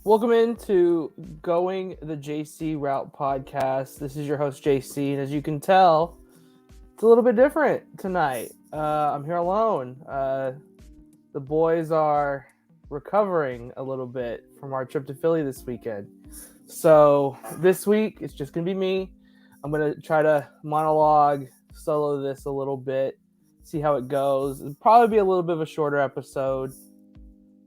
Welcome into Going the JC Route podcast. This is your host, JC, and as you can tell, it's a little bit different tonight. I'm here alone. The boys are recovering a little bit from our trip to Philly this weekend. So this week, it's just going to be me. I'm going to try to monologue, solo this a little bit, see how it goes. It'll probably be a little bit of a shorter episode.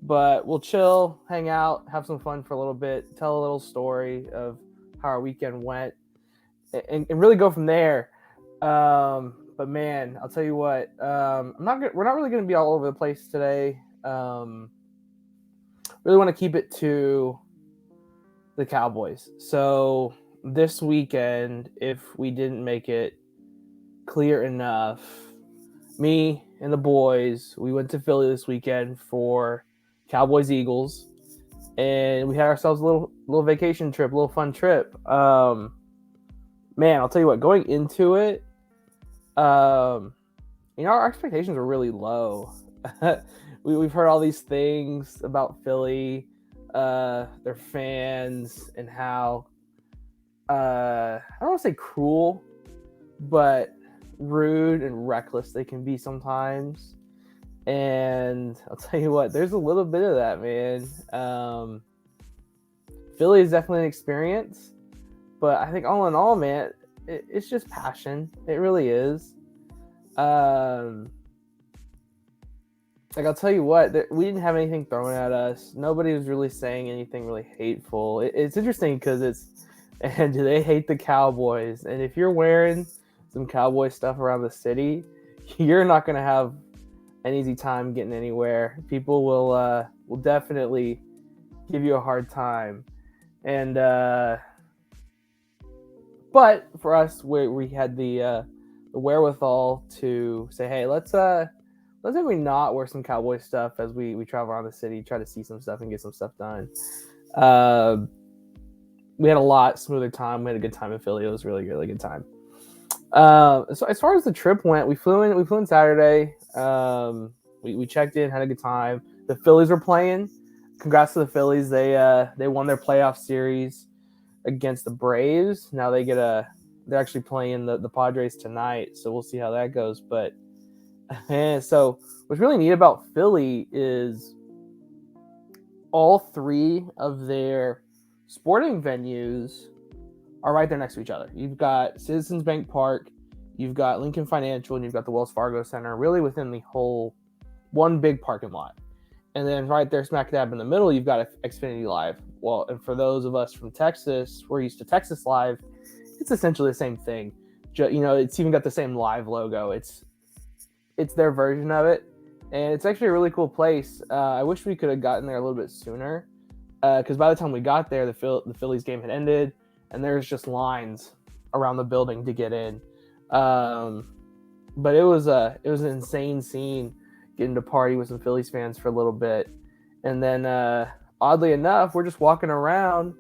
But we'll chill, hang out, have some fun for a little bit, tell a little story of how our weekend went, and really go from there. But man, I'll tell you what, we're not really going to be all over the place today. Really want to keep it to the Cowboys. So this weekend, if we didn't make it clear enough, me and the boys, we went to Philly this weekend for Cowboys-Eagles, and we had ourselves a little vacation trip, a little fun trip. Man, I'll tell you what, going into it, our expectations were really low. We've heard all these things about Philly, their fans, and how I don't want to say cruel, but rude and reckless they can be sometimes. And I'll tell you what, there's a little bit of that, man. Philly is definitely an experience, but I think all in all, man, it's just passion. It really is. I'll tell you what, we didn't have anything thrown at us. Nobody was really saying anything really hateful. It's interesting because and do they hate the Cowboys? And if you're wearing some Cowboy stuff around the city, you're not going to have an easy time getting anywhere. People will definitely give you a hard time, and but for us, we had the wherewithal to say, hey, let's maybe not wear some Cowboy stuff as we travel around the city, try to see some stuff and get some stuff done. We had a lot smoother time. We had a good time in Philly. It was really, really good time. So as far as the trip went, we flew in Saturday. We checked in, had a good time. The Phillies were playing. Congrats to the Phillies. They won their playoff series against the Braves. Now they're actually playing the Padres tonight, so we'll see how that goes. But so what's really neat about Philly is all three of their sporting venues are right there next to each other. You've got Citizens Bank Park, you've got Lincoln Financial, and you've got the Wells Fargo Center, really within the whole one big parking lot. And then right there, smack dab in the middle, you've got Xfinity Live. Well, and for those of us from Texas, we're used to Texas Live. It's essentially the same thing. It's even got the same live logo. It's their version of it, and it's actually a really cool place. I wish we could have gotten there a little bit sooner, because by the time we got there, the Phillies game had ended. And there's just lines around the building to get in. But it was an insane scene getting to party with some Phillies fans for a little bit. And then oddly enough, we're just walking around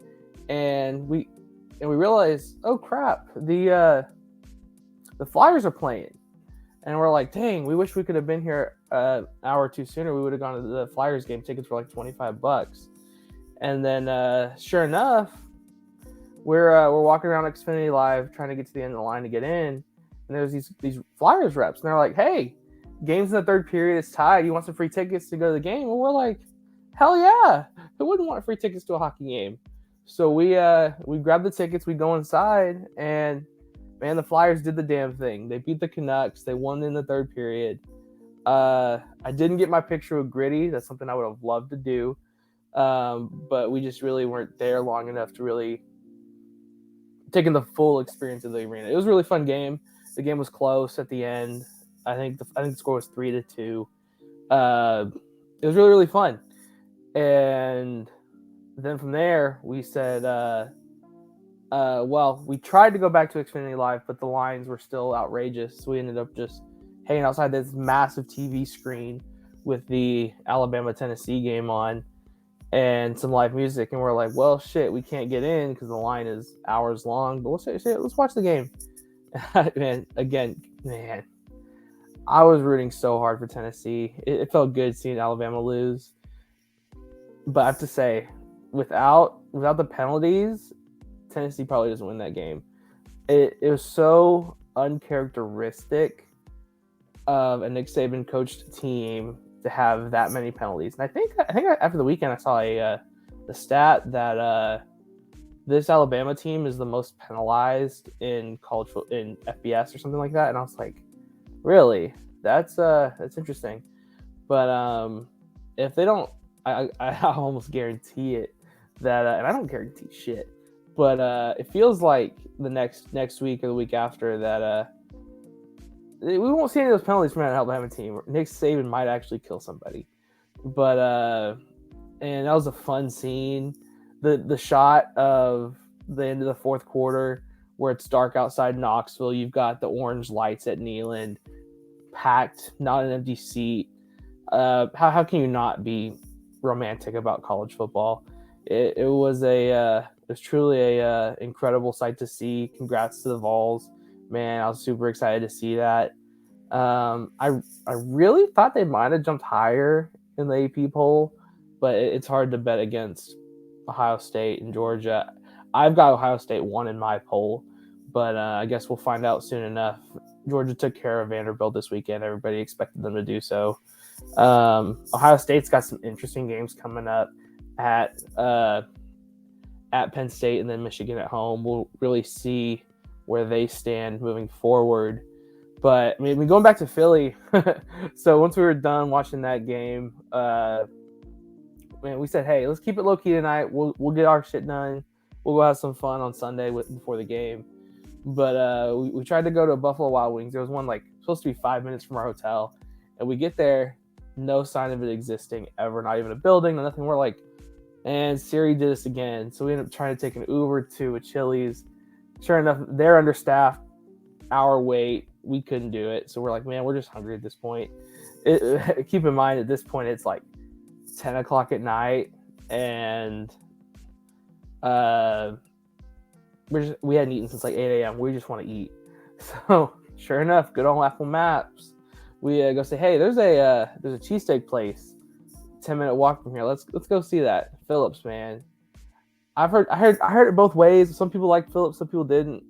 and we realize, oh crap, the Flyers are playing. And we're like, dang, we wish we could have been here an hour or two sooner. We would have gone to the Flyers game. Tickets were like $25. And then sure enough, we're walking around Xfinity Live trying to get to the end of the line to get in, and there's these Flyers reps, and they're like, "Hey, game's in the third period, it's tied. You want some free tickets to go to the game?" And we're like, "Hell yeah! Who wouldn't want free tickets to a hockey game?" So we grabbed the tickets, we go inside, and man, the Flyers did the damn thing. They beat the Canucks. They won in the third period. I didn't get my picture with Gritty. That's something I would have loved to do, but we just really weren't there long enough to really taking the full experience of the arena. It was a really fun game. The game was close at the end. I think the score was 3-2. It was really, really fun. And then from there, we said, we tried to go back to Xfinity Live, but the lines were still outrageous. So we ended up just hanging outside this massive TV screen with the Alabama-Tennessee game on and some live music, and we're like, well, shit, we can't get in because the line is hours long, but let's watch the game. Man, I was rooting so hard for Tennessee. It felt good seeing Alabama lose, but I have to say, without the penalties, Tennessee probably doesn't win that game. It was so uncharacteristic of a Nick Saban coached team to have that many penalties. And I think after the weekend I saw the stat that this Alabama team is the most penalized in college in FBS or something like that, and I was like, really? That's interesting. But if they don't, I almost guarantee it that, and I don't guarantee shit, but it feels like the next week or the week after that we won't see any of those penalties from an Alabama team. Nick Saban might actually kill somebody, but and that was a fun scene. The shot of the end of the fourth quarter where it's dark outside Knoxville, you've got the orange lights at Neyland, packed, not an empty seat. How can you not be romantic about college football? It was truly a incredible sight to see. Congrats to the Vols, man! I was super excited to see that. I really thought they might have jumped higher in the AP poll, but it's hard to bet against Ohio State and Georgia. I've got Ohio State 1 in my poll, but I guess we'll find out soon enough. Georgia took care of Vanderbilt this weekend. Everybody expected them to do so. Ohio State's got some interesting games coming up at Penn State and then Michigan at home. We'll really see where they stand moving forward. But I mean, going back to Philly, so once we were done watching that game, we said, hey, let's keep it low key tonight. We'll get our shit done. We'll go have some fun on Sunday before the game. But we tried to go to Buffalo Wild Wings. There was one supposed to be 5 minutes from our hotel, and we get there, no sign of it existing ever, not even a building, nothing. We're like, and Siri did this again. So we ended up trying to take an Uber to a Chili's. Sure enough, they're understaffed. Hour wait, we couldn't do it. So we're like, man, we're just hungry at this point. Keep in mind, at this point, it's like 10 o'clock at night, and we hadn't eaten since like 8 a.m. We just want to eat. So sure enough, good old Apple Maps. We go say, hey, there's a cheesesteak place, 10-minute walk from here. Let's go see that. Phillips, man. I heard it both ways. Some people liked Phillips, some people didn't.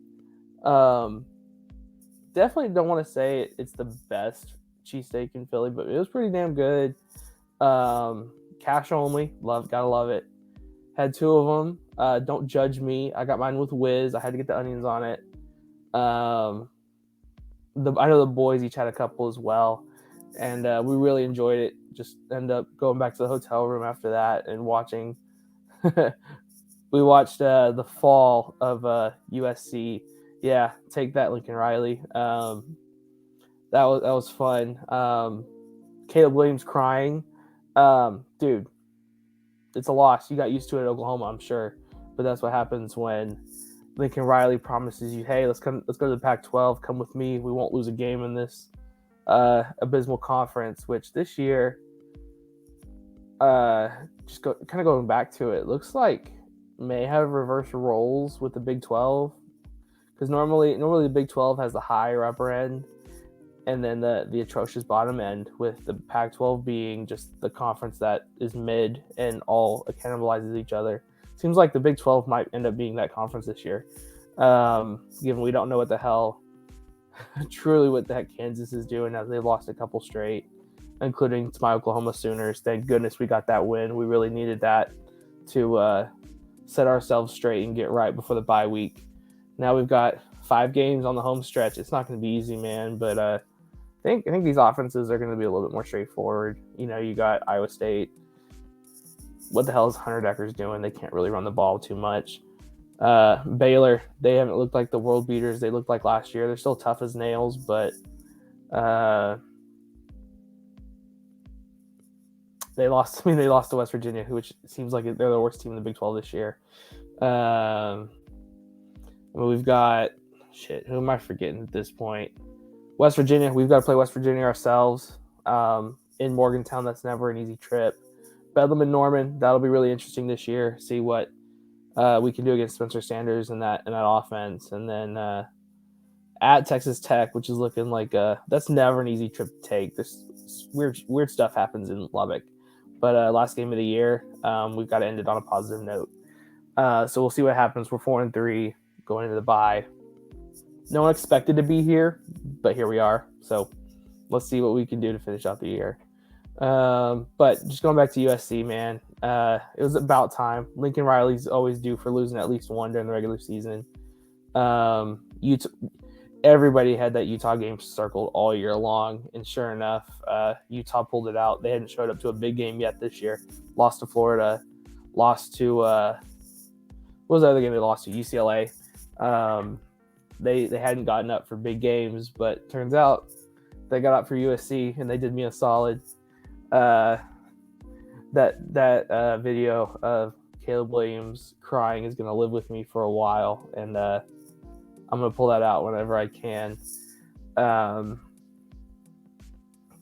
Definitely don't want to say it's the best cheesesteak in Philly, but it was pretty damn good. Cash only, gotta love it. Had 2 of them. Don't judge me. I got mine with whiz. I had to get the onions on it. I know the boys each had a couple as well, and we really enjoyed it. Just ended up going back to the hotel room after that and watching. We watched the fall of USC. Yeah, take that, Lincoln Riley. That was fun. Caleb Williams crying. Dude, it's a loss. You got used to it at Oklahoma, I'm sure, but that's what happens when Lincoln Riley promises you, hey, let's go to the Pac-12. Come with me. We won't lose a game in this abysmal conference. Which this year, going back to it, looks like may have reverse roles with the Big 12, because normally the Big 12 has the higher upper end, and then the atrocious bottom end, with the Pac-12 being just the conference that is mid and all cannibalizes each other. Seems like the Big 12 might end up being that conference this year, given we don't know what the hell Kansas is doing, as they've lost a couple straight, including to my Oklahoma Sooners. Thank goodness we got that win. We really needed that to set ourselves straight and get right before the bye week. Now we've got 5 games on the home stretch. It's not going to be easy, man, but I think these offenses are going to be a little bit more straightforward. You got Iowa State. What the hell is Hunter Deckers doing? They can't really run the ball too much. Baylor, they haven't looked like the world beaters they looked like last year. They're still tough as nails, but they lost to West Virginia, which seems like they're the worst team in the Big 12 this year. We've got who am I forgetting at this point? West Virginia. We've got to play West Virginia ourselves in Morgantown. That's never an easy trip. Bedlam and Norman. That'll be really interesting this year. See what we can do against Spencer Sanders and that offense. And then at Texas Tech, which is looking like that's never an easy trip to take. This weird stuff happens in Lubbock. But last game of the year, we've got to end it on a positive note. So we'll see what happens. We're 4-3 going into the bye. No one expected to be here, but here we are. So let's see what we can do to finish out the year. But just going back to USC, man, it was about time. Lincoln Riley's always due for losing at least one during the regular season. Everybody had that Utah game circled all year long, and sure enough, Utah pulled it out. They hadn't showed up to a big game yet this year. Lost to Florida, lost to what was the other game they lost to? UCLA. They hadn't gotten up for big games, but turns out they got up for USC, and they did me a solid. That video of Caleb Williams crying is going to live with me for a while, and I'm going to pull that out whenever I can.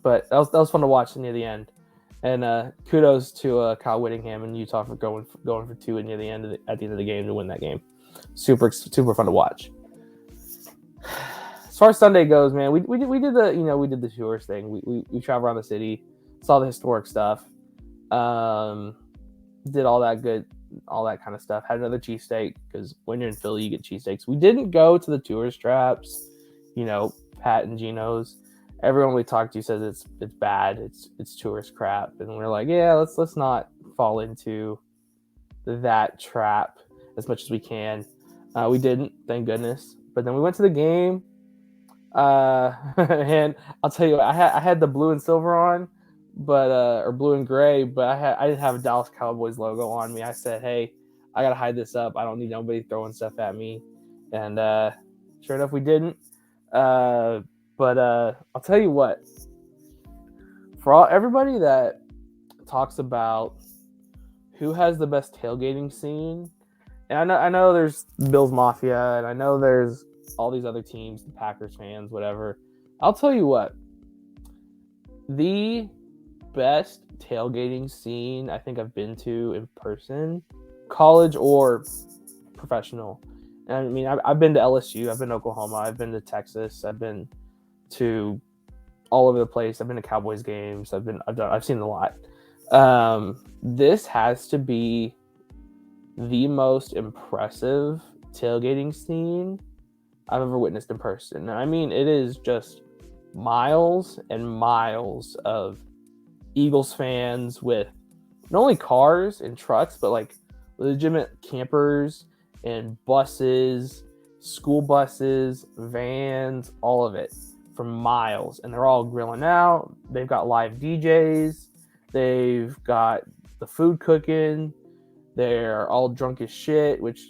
But that was fun to watch near the end. And kudos to Kyle Whittingham and Utah for going for two near the end at the end of the game to win that game. Super fun to watch. As far as Sunday goes, man, we did the tourist thing. We traveled around the city, saw the historic stuff, did all that kind of stuff. Had another cheesesteak because when you're in Philly, you get cheesesteaks. We didn't go to the tourist traps, Pat and Gino's. Everyone we talked to says it's bad. It's tourist crap, and we're like, yeah, let's not fall into that trap as much as we can. We didn't, thank goodness. But then we went to the game, and I'll tell you, I had the blue and silver on, but or blue and gray, but I didn't have a Dallas Cowboys logo on me. I said, hey, I gotta hide this up. I don't need nobody throwing stuff at me, and sure enough, we didn't. But I'll tell you what, for everybody that talks about who has the best tailgating scene, and I know there's Bills Mafia, and I know there's all these other teams, the Packers fans, whatever. I'll tell you what, the best tailgating scene I think I've been to in person, college or professional. And I mean, I've been to LSU, I've been to Oklahoma, I've been to Texas, I've been to all over the place. I've been to Cowboys games. I've seen a lot. This has to be the most impressive tailgating scene I've ever witnessed in person. I mean, it is just miles and miles of Eagles fans with not only cars and trucks, but like legitimate campers and buses, school buses, vans, all of it for miles. And they're all grilling out. They've got live DJs. They've got the food cooking. They're all drunk as shit, which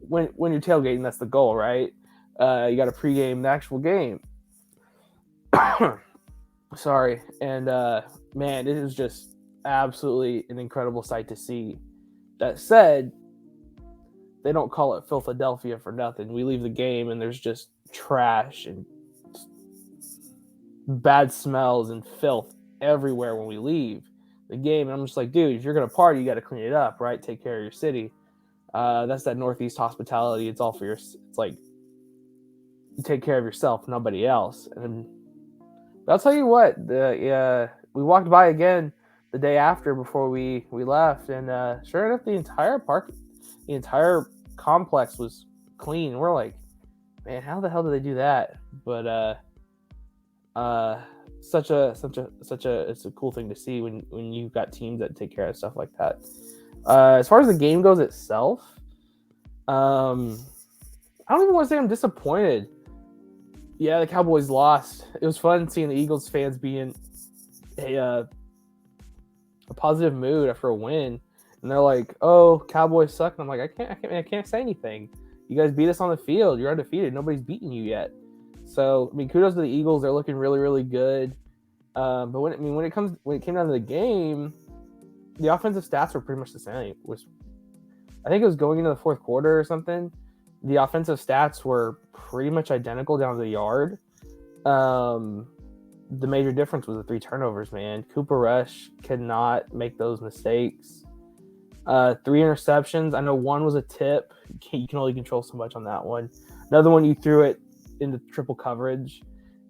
when you're tailgating, that's the goal, right? You got to pregame the actual game. Sorry. And man, it is just absolutely an incredible sight to see. That said, they don't call it Philadelphia for nothing. We leave the game and there's just trash and bad smells and filth everywhere when we leave the game. And I'm just like, dude, if you're going to party, you got to clean it up, right? Take care of your city. That's that Northeast hospitality. It's all for it's like, you take care of yourself, nobody else. And I'll tell you what, we walked by again the day after before we left, and sure enough, the entire complex was clean. We're like, man, how the hell did they do that? But it's a cool thing to see when you've got teams that take care of stuff like that. As far as the game goes itself, I don't even want to say I'm disappointed. Yeah, the Cowboys lost. It was fun seeing the Eagles fans be in a positive mood after a win, and they're like, "Oh, Cowboys suck." And I'm like, I can't say anything. You guys beat us on the field. You're undefeated. Nobody's beaten you yet. So, I mean, kudos to the Eagles. They're looking really, really good. But when it came down to the game, the offensive stats were pretty much the same. I think it was going into the fourth quarter or something. The offensive stats were pretty much identical down to the yard. The major difference was the 3 turnovers, man. Cooper Rush cannot make those mistakes. 3 interceptions. I know one was a tip. You can only control so much on that one. Another one, you threw it into triple coverage.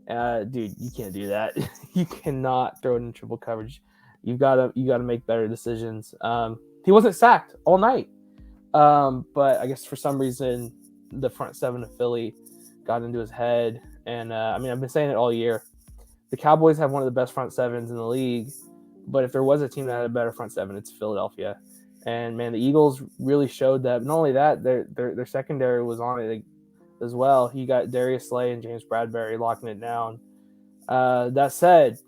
Dude, you can't do that. You cannot throw it in triple coverage. you gotta make better decisions. He wasn't sacked all night, but I guess for some reason the front seven of Philly got into his head. And I mean, I've been saying it all year. The Cowboys have one of the best front sevens in the league, but if there was a team that had a better front seven, it's Philadelphia. And man, the Eagles really showed that. Not only that, their secondary was on it as well. You got Darius Slay and James Bradbury locking it down. That said,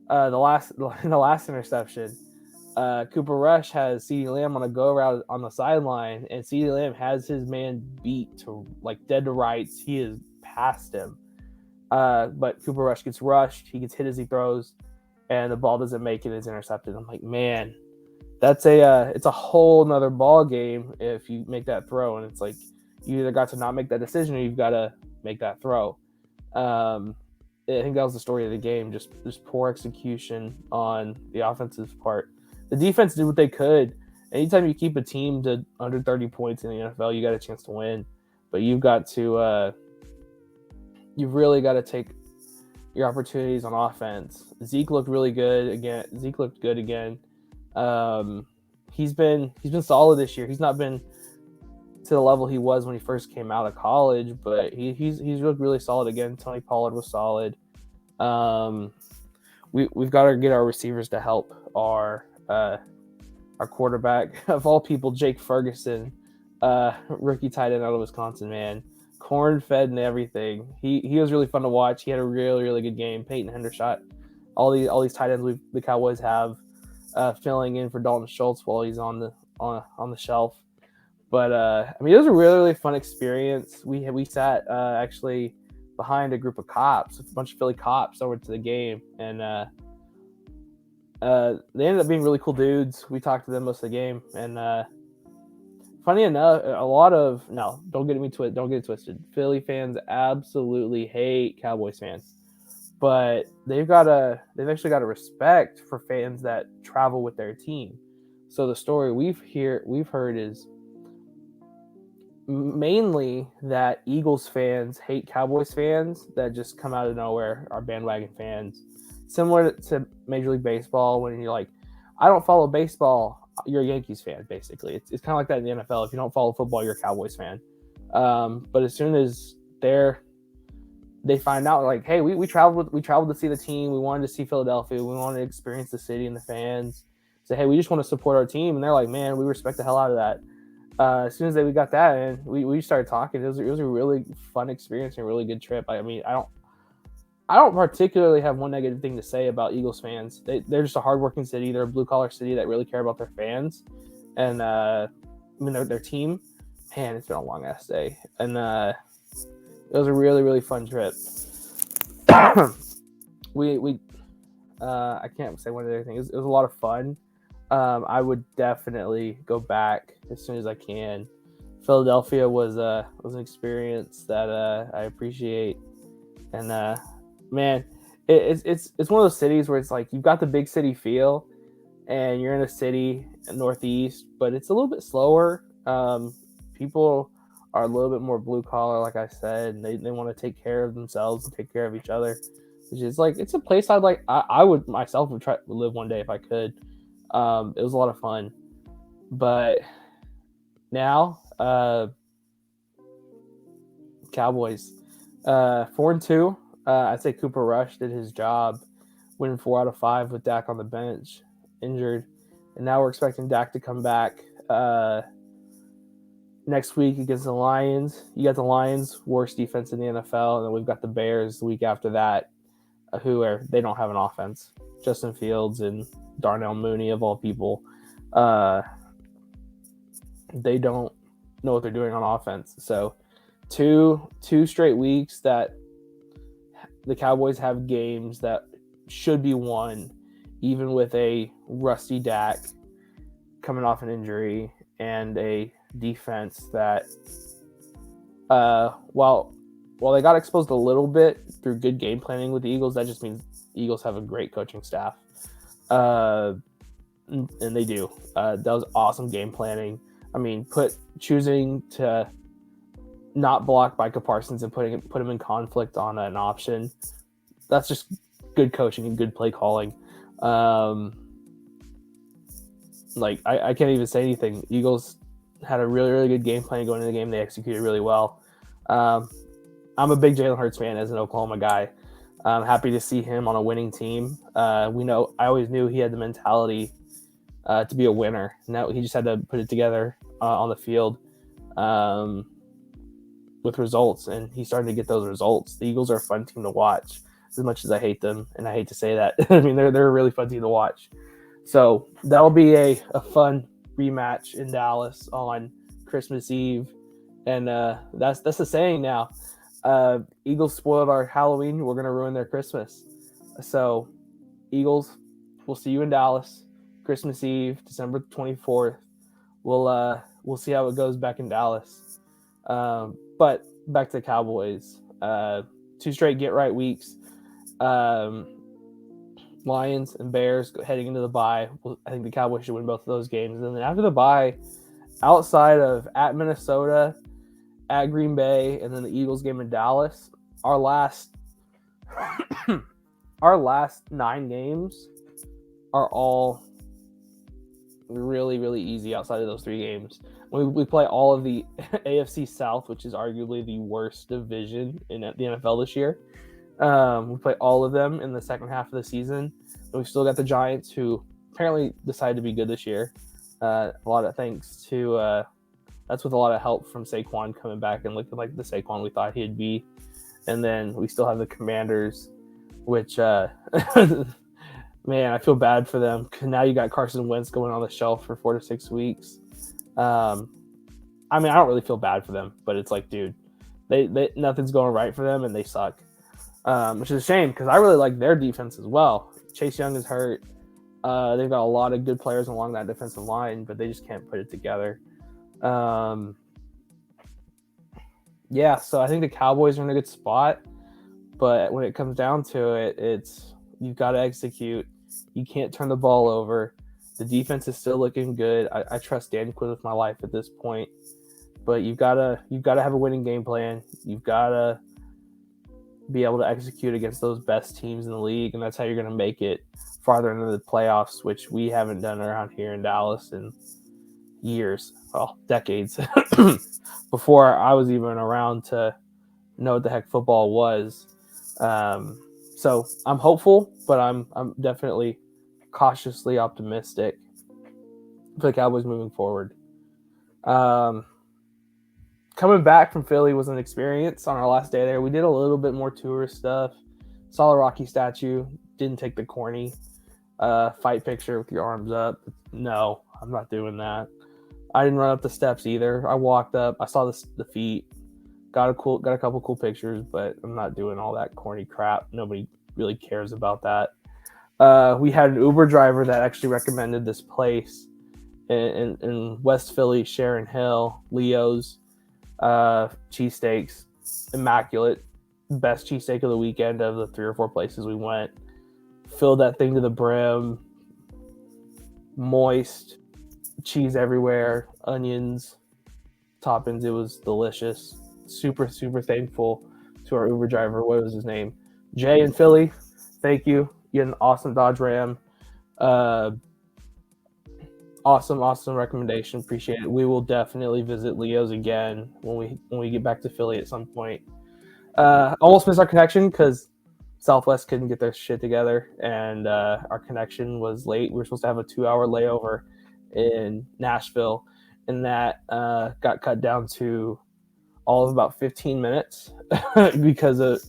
the last interception, Cooper Rush has CeeDee Lamb on a go route on the sideline, and CeeDee Lamb has his man beat to like dead to rights. He is past him. But Cooper Rush gets rushed. He gets hit as he throws, and the ball doesn't make it. It's intercepted. I'm like, man, it's a whole nother ball game if you make that throw, and it's like you either got to not make that decision or you've got to make that throw. I think that was the story of the game. Just poor execution on the offensive part. The defense did what they could. Anytime you keep a team to under 30 points in the NFL, you got a chance to win. But you've really got to take your opportunities on offense. Zeke looked really good again. He's been solid this year. He's not been to the level he was when he first came out of college, but he's looked really solid again. Tony Pollard was solid. We've got to get our receivers to help our quarterback of all people, Jake Ferguson, rookie tight end out of Wisconsin, man. Corn-fed and everything. He was really fun to watch. He had a really, really good game. Peyton Hendershot, all these tight ends the Cowboys have filling in for Dalton Schultz while he's on the shelf. But I mean, it was a really, really fun experience. We sat actually behind a group of cops, a bunch of Philly cops over to the game, and they ended up being really cool dudes. We talked to them most of the game, and funny enough, don't get it twisted. Philly fans absolutely hate Cowboys fans, but they've actually got a respect for fans that travel with their team. So the story we've heard is mainly that Eagles fans hate Cowboys fans that just come out of nowhere, are bandwagon fans. Similar to Major League Baseball, when you're like, I don't follow baseball, you're a Yankees fan, basically. It's kind of like that in the NFL. If you don't follow football, you're a Cowboys fan. But as soon as they find out, like, hey, we traveled to see the team. We wanted to see Philadelphia. We wanted to experience the city and the fans. Say, hey, we just want to support our team. And they're like, man, we respect the hell out of that. As soon as we got that, and we started talking, it was a really fun experience and a really good trip. I mean, I don't particularly have one negative thing to say about Eagles fans. They're just a hardworking city. They're a blue collar city that really care about their fans, and I mean their team. Man, it's been a long ass day, and it was a really, really fun trip. I can't say one other thing. It was a lot of fun. I would definitely go back as soon as I can. Philadelphia was an experience that I appreciate, and man, it's one of those cities where it's like you've got the big city feel, and you're in a city in Northeast, but it's a little bit slower. People are a little bit more blue collar, like I said, and they want to take care of themselves and take care of each other, which is like it's a place I would myself would try to live one day if I could. It was a lot of fun, but now Cowboys 4-2. I'd say Cooper Rush did his job, winning 4 out of 5 with Dak on the bench, injured, and now we're expecting Dak to come back next week against the Lions. You got the Lions' worst defense in the NFL, and then we've got the Bears the week after that, they don't have an offense. Justin Fields and Darnell Mooney, of all people, they don't know what they're doing on offense. So two straight weeks that the Cowboys have games that should be won, even with a rusty Dak coming off an injury and a defense that, while they got exposed a little bit through good game planning with the Eagles, that just means the Eagles have a great coaching staff. And they do. That was awesome game planning. I mean, choosing to not block Micah Parsons and put him in conflict on an option. That's just good coaching and good play calling. like I can't even say anything. Eagles had a really, really good game plan going into the game. They executed really well. Um, I'm a big Jalen Hurts fan as an Oklahoma guy. I'm happy to see him on a winning team. We know I always knew he had the mentality to be a winner. Now he just had to put it together on the field um, with results, and he's starting to get those results. The Eagles are a fun team to watch, as much as I hate them, and I hate to say that. I mean, they're a really fun team to watch. So that'll be a fun rematch in Dallas on Christmas Eve, and that's the saying now. Eagles spoiled our Halloween. We're gonna ruin their Christmas. So Eagles, we'll see you in Dallas, Christmas Eve, December 24th. We'll see how it goes back in Dallas. But back to the Cowboys. 2 straight get right weeks. Lions and Bears heading into the bye. I think the Cowboys should win both of those games. And then after the bye, outside of at Minnesota, at Green Bay, and then the Eagles game in Dallas, our last 9 games are all really, really easy outside of those 3 games. We play all of the AFC South, which is arguably the worst division in the NFL this year. We play all of them in the second half of the season. And we've still got the Giants, who apparently decided to be good this year. A lot of thanks to that's with a lot of help from Saquon coming back and looking like the Saquon we thought he'd be. And then we still have the Commanders, which man, I feel bad for them. Now you got Carson Wentz going on the shelf for 4 to 6 weeks. I mean, I don't really feel bad for them, but it's like, dude, they nothing's going right for them, and they suck. Which is a shame, because I really like their defense as well. Chase Young is hurt. They've got a lot of good players along that defensive line, but they just can't put it together. Yeah, so I think the Cowboys are in a good spot, but when it comes down to it, it's you've got to execute. You can't turn the ball over. The defense is still looking good. I trust Dan Quinn with my life at this point, but you've got to have a winning game plan. You've got to be able to execute against those best teams in the league, and that's how you're going to make it farther into the playoffs, which we haven't done around here in Dallas in years, well, decades, before I was even around to know what the heck football was. So I'm hopeful, but I'm definitely cautiously optimistic for the Cowboys moving forward. Coming back from Philly was an experience on our last day there. We did a little bit more tourist stuff. Saw the Rocky statue. Didn't take the corny fight picture with your arms up. No, I'm not doing that. I didn't run up the steps either. I walked up. I saw the feet. Got a couple cool pictures, but I'm not doing all that corny crap. Nobody really cares about that. We had an Uber driver that actually recommended this place in West Philly, Sharon Hill, Leo's. Cheesesteaks, immaculate, best cheesesteak of the weekend of the 3 or 4 places we went. Filled that thing to the brim, moist, cheese everywhere, onions, toppings. It was delicious. Super, super thankful to our Uber driver. What was his name? Jay in Philly. Thank you. You had an awesome Dodge Ram. Awesome recommendation. Appreciate it. We will definitely visit Leo's again when we get back to Philly at some point. Almost missed our connection because Southwest couldn't get their shit together, and our connection was late. We were supposed to have a 2-hour layover in Nashville, and that got cut down to all of about 15 minutes because of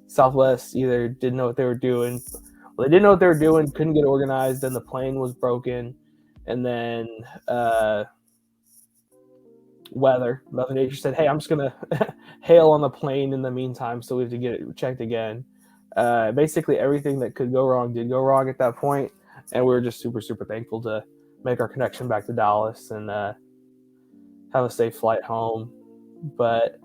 Southwest either didn't know what they were doing. Well, they didn't know what they were doing, couldn't get organized, then the plane was broken. And then Mother Nature said, hey, I'm just going to hail on the plane in the meantime, so we have to get it checked again. Basically, everything that could go wrong did go wrong at that point, and we were just super, super thankful to make our connection back to Dallas and have a safe flight home. But,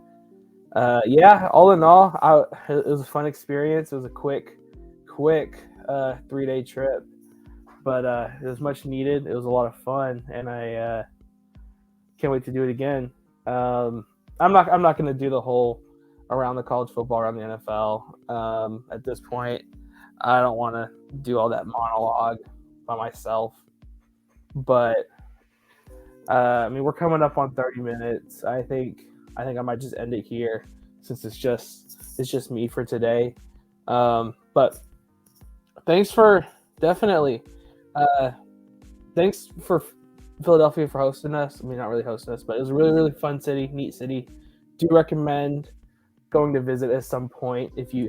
yeah, all in all, it was a fun experience. It was a quick 3-day trip. But it was much needed. It was a lot of fun, and I can't wait to do it again. I'm not going to do the whole around the college football, around the NFL. At this point, I don't want to do all that monologue by myself. but we're coming up on 30 minutes. I think I might just end it here since it's just me for today. But thanks for definitely. Thanks for Philadelphia for hosting us. Not really hosting us, but it was a really, really fun city, neat city. Do recommend going to visit at some point if you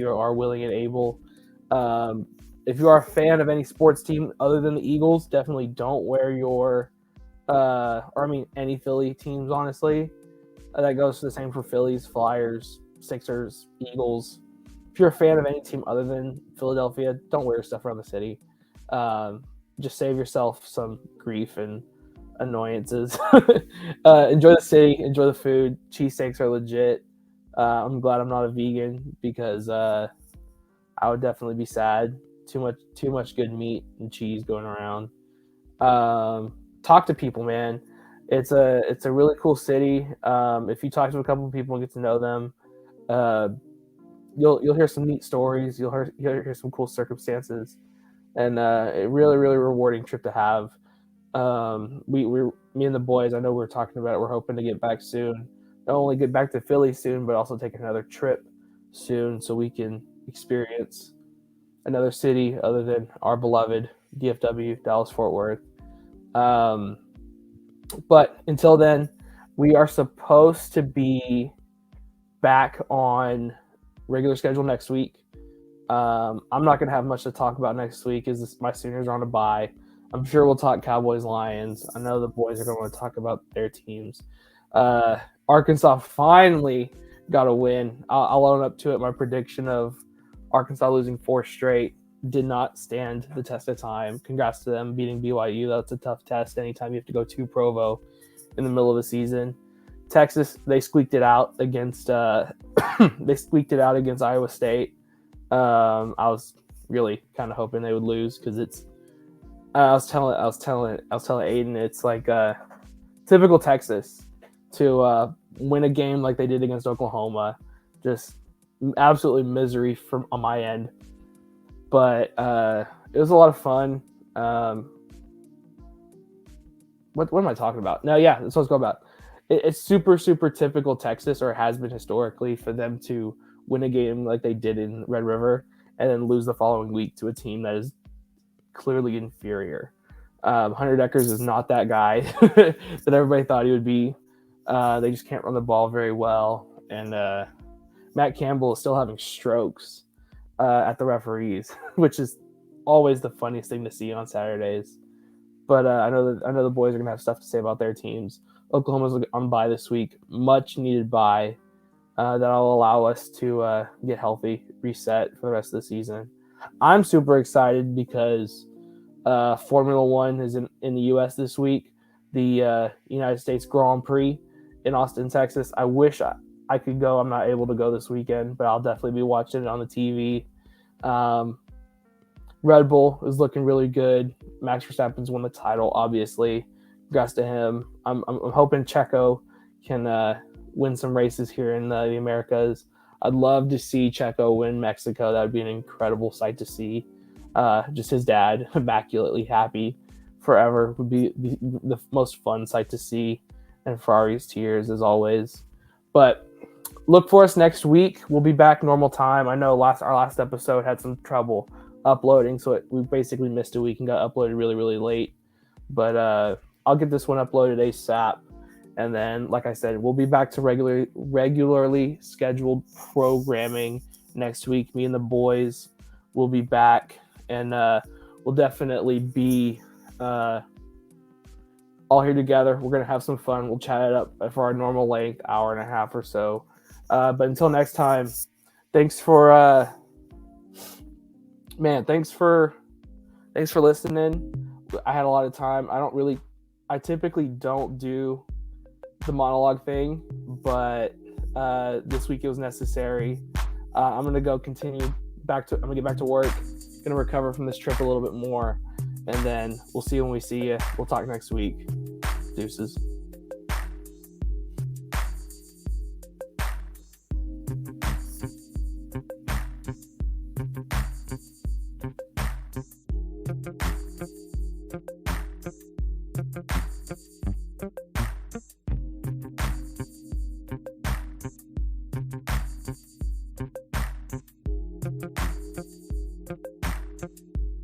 are willing and able. If you are a fan of any sports team other than the Eagles, definitely don't wear your any Philly teams, honestly. That goes the same for Phillies, Flyers, Sixers, Eagles. If you're a fan of any team other than Philadelphia, don't wear stuff around the city. Just save yourself some grief and annoyances. Enjoy the city, enjoy the food. Cheesesteaks are legit. I'm glad I'm not a vegan because I would definitely be sad. Too much good meat and cheese going around. Talk to people, man. It's a really cool city. If you talk to a couple of people and get to know them, you'll hear some neat stories. You'll hear some cool circumstances, and a really, really rewarding trip to have. Me and the boys, I know we're talking about it. We're hoping to get back soon. Not only get back to Philly soon, but also take another trip soon so we can experience another city other than our beloved DFW, Dallas-Fort Worth. But until then, we are supposed to be back on regular schedule next week. I'm not going to have much to talk about next week as my Sooners are on a bye. I'm sure we'll talk Cowboys-Lions. I know the boys are going to want to talk about their teams. Arkansas finally got a win. I'll own up to it. My prediction of Arkansas losing 4 straight did not stand the test of time. Congrats to them beating BYU. That's a tough test anytime you have to go to Provo in the middle of the season. Texas, they squeaked it out against Iowa State. I was really kind of hoping they would lose because it's. I was telling Aiden it's like typical Texas to win a game like they did against Oklahoma. Just absolutely misery on my end, but it was a lot of fun. What am I talking about? No, yeah, that's what I was going about. It's super, super typical Texas, or has been historically, for them to win a game like they did in Red River and then lose the following week to a team that is clearly inferior. Hunter Deckers is not that guy that everybody thought he would be. They just can't run the ball very well. And Matt Campbell is still having strokes at the referees, which is always the funniest thing to see on Saturdays. But I know the boys are going to have stuff to say about their teams. Oklahoma's on bye this week, much needed bye that'll allow us to get healthy, reset for the rest of the season. I'm super excited because Formula One is in the U.S. this week. The United States Grand Prix in Austin, Texas. I wish I could go. I'm not able to go this weekend, but I'll definitely be watching it on the TV. Red Bull is looking really good. Max Verstappen's won the title, obviously. Congrats to him. I'm hoping Checo can win some races here in the Americas. I'd love to see Checo win Mexico. That would be an incredible sight to see. Just his dad immaculately happy forever would be the most fun sight to see. And Ferrari's tears, as always. But look for us next week. We'll be back normal time. I know our last episode had some trouble uploading, so we basically missed a week and got uploaded really, really late. But I'll get this one uploaded ASAP. And then, like I said, we'll be back to regularly scheduled programming next week. Me and the boys will be back, and we'll definitely be all here together. We're going to have some fun. We'll chat it up for our normal length, hour and a half or so. But until next time, thanks for listening. I had a lot of time. I typically don't do the monologue thing, but this week it was necessary. I'm going to get back to work. Going to recover from this trip a little bit more, and then we'll see when we see you. We'll talk next week. Deuces.